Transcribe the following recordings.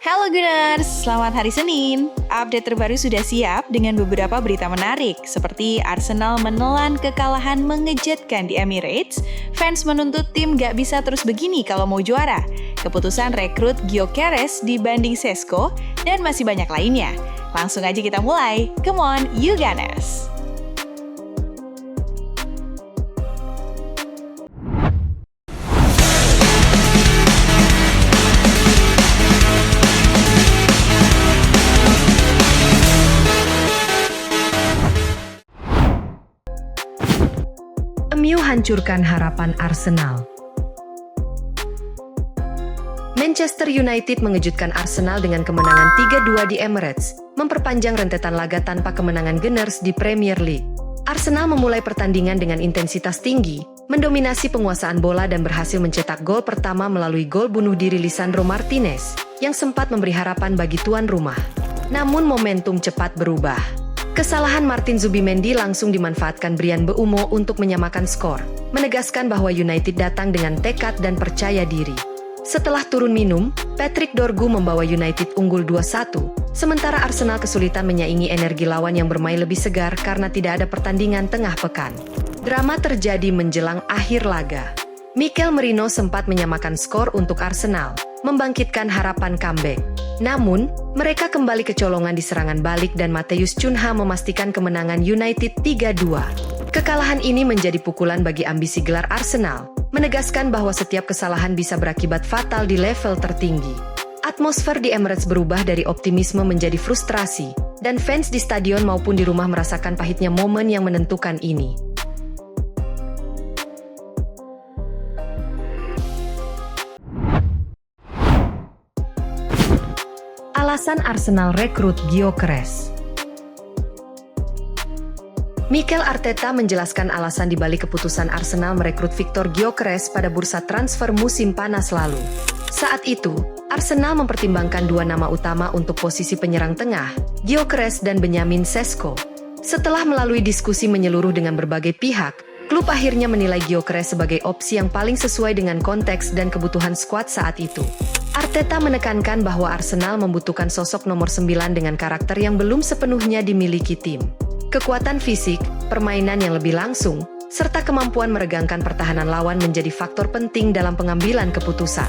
Halo Gunners, selamat hari Senin. Update terbaru sudah siap dengan beberapa berita menarik, seperti Arsenal menelan kekalahan mengejutkan di Emirates, fans menuntut tim gak bisa terus begini kalau mau juara, keputusan rekrut Gyökeres dibanding Šeško, dan masih banyak lainnya. Langsung aja kita mulai, come on you Gunners! MU hancurkan harapan Arsenal. Manchester United mengejutkan Arsenal dengan kemenangan 3-2 di Emirates, memperpanjang rentetan laga tanpa kemenangan Gunners di Premier League. Arsenal memulai pertandingan dengan intensitas tinggi, mendominasi penguasaan bola dan berhasil mencetak gol pertama melalui gol bunuh diri Lisandro Martinez, yang sempat memberi harapan bagi tuan rumah. Namun momentum cepat berubah. Kesalahan Martin Zubimendi langsung dimanfaatkan Bryan Mbeumo untuk menyamakan skor, menegaskan bahwa United datang dengan tekad dan percaya diri. Setelah turun minum, Patrick Dorgu membawa United unggul 2-1, sementara Arsenal kesulitan menyaingi energi lawan yang bermain lebih segar karena tidak ada pertandingan tengah pekan. Drama terjadi menjelang akhir laga. Mikel Merino sempat menyamakan skor untuk Arsenal, membangkitkan harapan comeback. Namun, mereka kembali kecolongan di serangan balik dan Matheus Cunha memastikan kemenangan United 3-2. Kekalahan ini menjadi pukulan bagi ambisi gelar Arsenal, menegaskan bahwa setiap kesalahan bisa berakibat fatal di level tertinggi. Atmosfer di Emirates berubah dari optimisme menjadi frustrasi, dan fans di stadion maupun di rumah merasakan pahitnya momen yang menentukan ini. Alasan Arsenal rekrut Gyökeres. Mikel Arteta menjelaskan alasan dibalik keputusan Arsenal merekrut Viktor Gyökeres pada bursa transfer musim panas lalu. Saat itu, Arsenal mempertimbangkan dua nama utama untuk posisi penyerang tengah, Gyökeres dan Benjamin Šeško. Setelah melalui diskusi menyeluruh dengan berbagai pihak, klub akhirnya menilai Gyökeres sebagai opsi yang paling sesuai dengan konteks dan kebutuhan skuad saat itu. Arteta menekankan bahwa Arsenal membutuhkan sosok nomor 9 dengan karakter yang belum sepenuhnya dimiliki tim. Kekuatan fisik, permainan yang lebih langsung, serta kemampuan meregangkan pertahanan lawan menjadi faktor penting dalam pengambilan keputusan.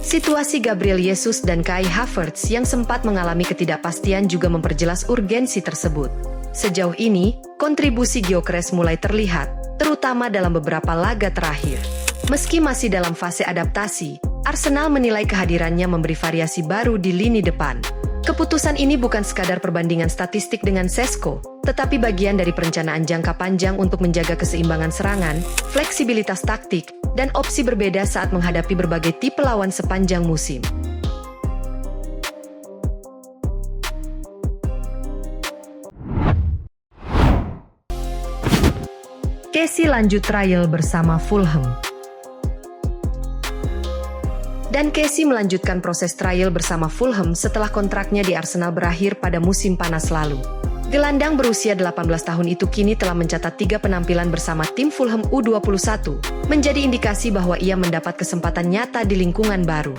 Situasi Gabriel Jesus dan Kai Havertz yang sempat mengalami ketidakpastian juga memperjelas urgensi tersebut. Sejauh ini, kontribusi Gyökeres mulai terlihat, terutama dalam beberapa laga terakhir. Meski masih dalam fase adaptasi, Arsenal menilai kehadirannya memberi variasi baru di lini depan. Keputusan ini bukan sekadar perbandingan statistik dengan Šeško, tetapi bagian dari perencanaan jangka panjang untuk menjaga keseimbangan serangan, fleksibilitas taktik, dan opsi berbeda saat menghadapi berbagai tipe lawan sepanjang musim. Kessie lanjut trial bersama Fulham. Dan Kessie melanjutkan proses trial bersama Fulham setelah kontraknya di Arsenal berakhir pada musim panas lalu. Gelandang berusia 18 tahun itu kini telah mencatat 3 penampilan bersama tim Fulham U21, menjadi indikasi bahwa ia mendapat kesempatan nyata di lingkungan baru.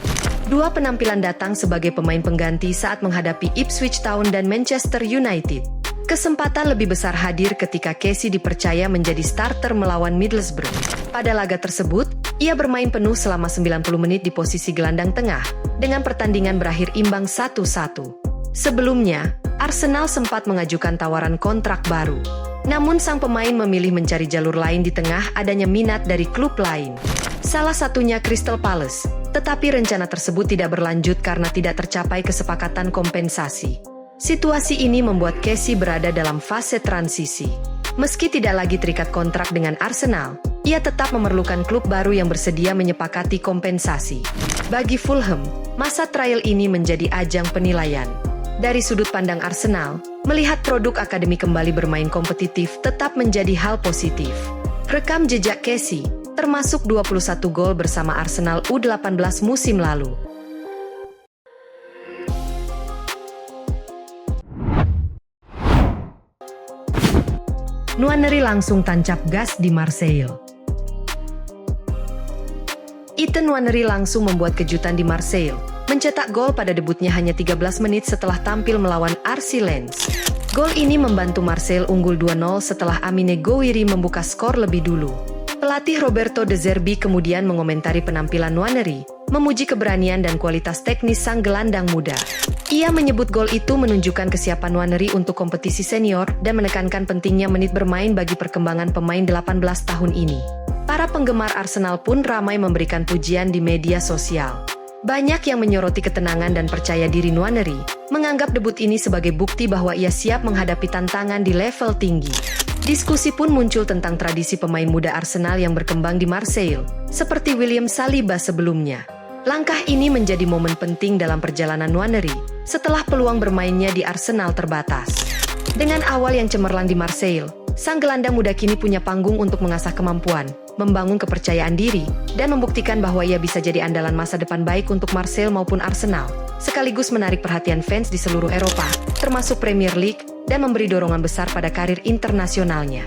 2 penampilan datang sebagai pemain pengganti saat menghadapi Ipswich Town dan Manchester United. Kesempatan lebih besar hadir ketika Kessie dipercaya menjadi starter melawan Middlesbrough. Pada laga tersebut, ia bermain penuh selama 90 menit di posisi gelandang tengah, dengan pertandingan berakhir imbang 1-1. Sebelumnya, Arsenal sempat mengajukan tawaran kontrak baru. Namun sang pemain memilih mencari jalur lain di tengah adanya minat dari klub lain. Salah satunya Crystal Palace, tetapi rencana tersebut tidak berlanjut karena tidak tercapai kesepakatan kompensasi. Situasi ini membuat Kessie berada dalam fase transisi. Meski tidak lagi terikat kontrak dengan Arsenal, ia tetap memerlukan klub baru yang bersedia menyepakati kompensasi. Bagi Fulham, masa trial ini menjadi ajang penilaian. Dari sudut pandang Arsenal, melihat produk akademi kembali bermain kompetitif tetap menjadi hal positif. Rekam jejak Kessie, termasuk 21 gol bersama Arsenal U18 musim lalu. Nwaneri langsung tancap gas di Marseille. Ethan Nwaneri langsung membuat kejutan di Marseille, mencetak gol pada debutnya hanya 13 menit setelah tampil melawan RC Lens. Gol ini membantu Marseille unggul 2-0 setelah Amine Gouiri membuka skor lebih dulu. Pelatih Roberto De Zerbi kemudian mengomentari penampilan Nwaneri, memuji keberanian dan kualitas teknis sang gelandang muda. Ia menyebut gol itu menunjukkan kesiapan Nwaneri untuk kompetisi senior dan menekankan pentingnya menit bermain bagi perkembangan pemain 18 tahun ini. Para penggemar Arsenal pun ramai memberikan pujian di media sosial. Banyak yang menyoroti ketenangan dan percaya diri Nwaneri, menganggap debut ini sebagai bukti bahwa ia siap menghadapi tantangan di level tinggi. Diskusi pun muncul tentang tradisi pemain muda Arsenal yang berkembang di Marseille, seperti William Saliba sebelumnya. Langkah ini menjadi momen penting dalam perjalanan Nwaneri, setelah peluang bermainnya di Arsenal terbatas. Dengan awal yang cemerlang di Marseille, sang gelandang muda kini punya panggung untuk mengasah kemampuan, membangun kepercayaan diri, dan membuktikan bahwa ia bisa jadi andalan masa depan baik untuk Marseille maupun Arsenal, sekaligus menarik perhatian fans di seluruh Eropa, termasuk Premier League, dan memberi dorongan besar pada karir internasionalnya.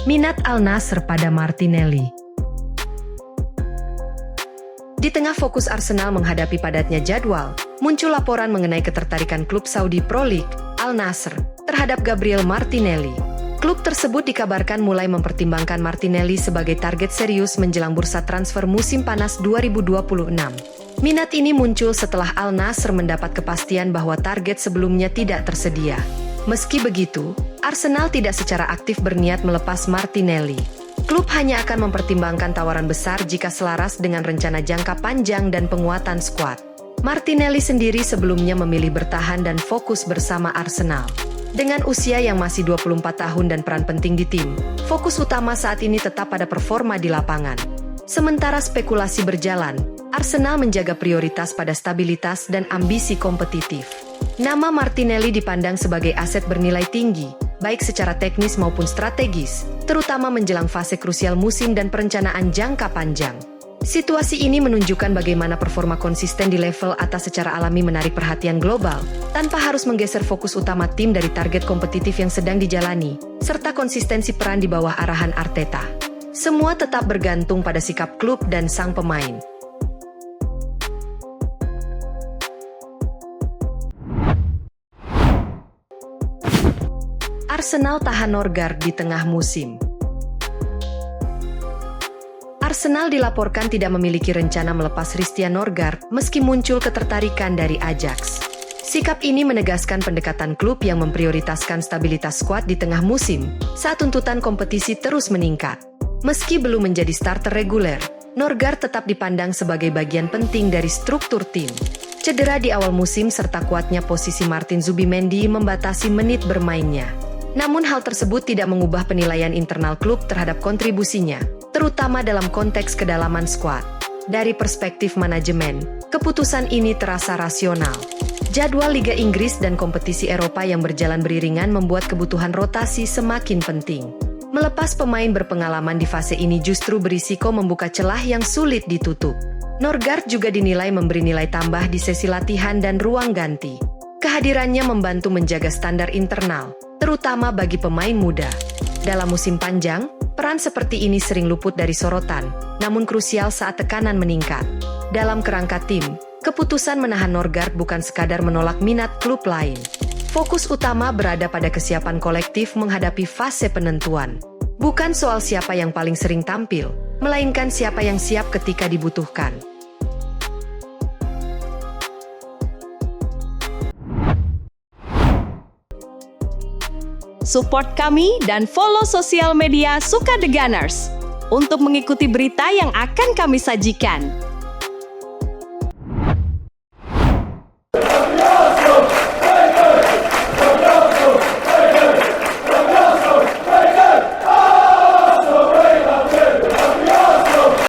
Minat Al Nassr pada Martinelli. Di tengah fokus Arsenal menghadapi padatnya jadwal, muncul laporan mengenai ketertarikan klub Saudi Pro League, Al Nassr, terhadap Gabriel Martinelli. Klub tersebut dikabarkan mulai mempertimbangkan Martinelli sebagai target serius menjelang bursa transfer musim panas 2026. Minat ini muncul setelah Al Nassr mendapat kepastian bahwa target sebelumnya tidak tersedia. Meski begitu, Arsenal tidak secara aktif berniat melepas Martinelli. Klub hanya akan mempertimbangkan tawaran besar jika selaras dengan rencana jangka panjang dan penguatan skuad. Martinelli sendiri sebelumnya memilih bertahan dan fokus bersama Arsenal. Dengan usia yang masih 24 tahun dan peran penting di tim, fokus utama saat ini tetap pada performa di lapangan. Sementara spekulasi berjalan, Arsenal menjaga prioritas pada stabilitas dan ambisi kompetitif. Nama Martinelli dipandang sebagai aset bernilai tinggi, baik secara teknis maupun strategis, terutama menjelang fase krusial musim dan perencanaan jangka panjang. Situasi ini menunjukkan bagaimana performa konsisten di level atas secara alami menarik perhatian global, tanpa harus menggeser fokus utama tim dari target kompetitif yang sedang dijalani, serta konsistensi peran di bawah arahan Arteta. Semua tetap bergantung pada sikap klub dan sang pemain. Arsenal tahan Norgard di tengah musim. Arsenal dilaporkan tidak memiliki rencana melepas Christian Norgard meski muncul ketertarikan dari Ajax. Sikap ini menegaskan pendekatan klub yang memprioritaskan stabilitas skuad di tengah musim saat tuntutan kompetisi terus meningkat. Meski belum menjadi starter reguler, Norgard tetap dipandang sebagai bagian penting dari struktur tim. Cedera di awal musim serta kuatnya posisi Martin Zubimendi membatasi menit bermainnya. Namun hal tersebut tidak mengubah penilaian internal klub terhadap kontribusinya, terutama dalam konteks kedalaman skuad. Dari perspektif manajemen, keputusan ini terasa rasional. Jadwal Liga Inggris dan kompetisi Eropa yang berjalan beriringan membuat kebutuhan rotasi semakin penting. Melepas pemain berpengalaman di fase ini justru berisiko membuka celah yang sulit ditutup. Norgard juga dinilai memberi nilai tambah di sesi latihan dan ruang ganti. Kehadirannya membantu menjaga standar internal, terutama bagi pemain muda. Dalam musim panjang, peran seperti ini sering luput dari sorotan, namun krusial saat tekanan meningkat. Dalam kerangka tim, keputusan menahan Norgard bukan sekadar menolak minat klub lain. Fokus utama berada pada kesiapan kolektif menghadapi fase penentuan. Bukan soal siapa yang paling sering tampil, melainkan siapa yang siap ketika dibutuhkan. Support kami dan follow sosial media Suka The Gunners untuk mengikuti berita yang akan kami sajikan.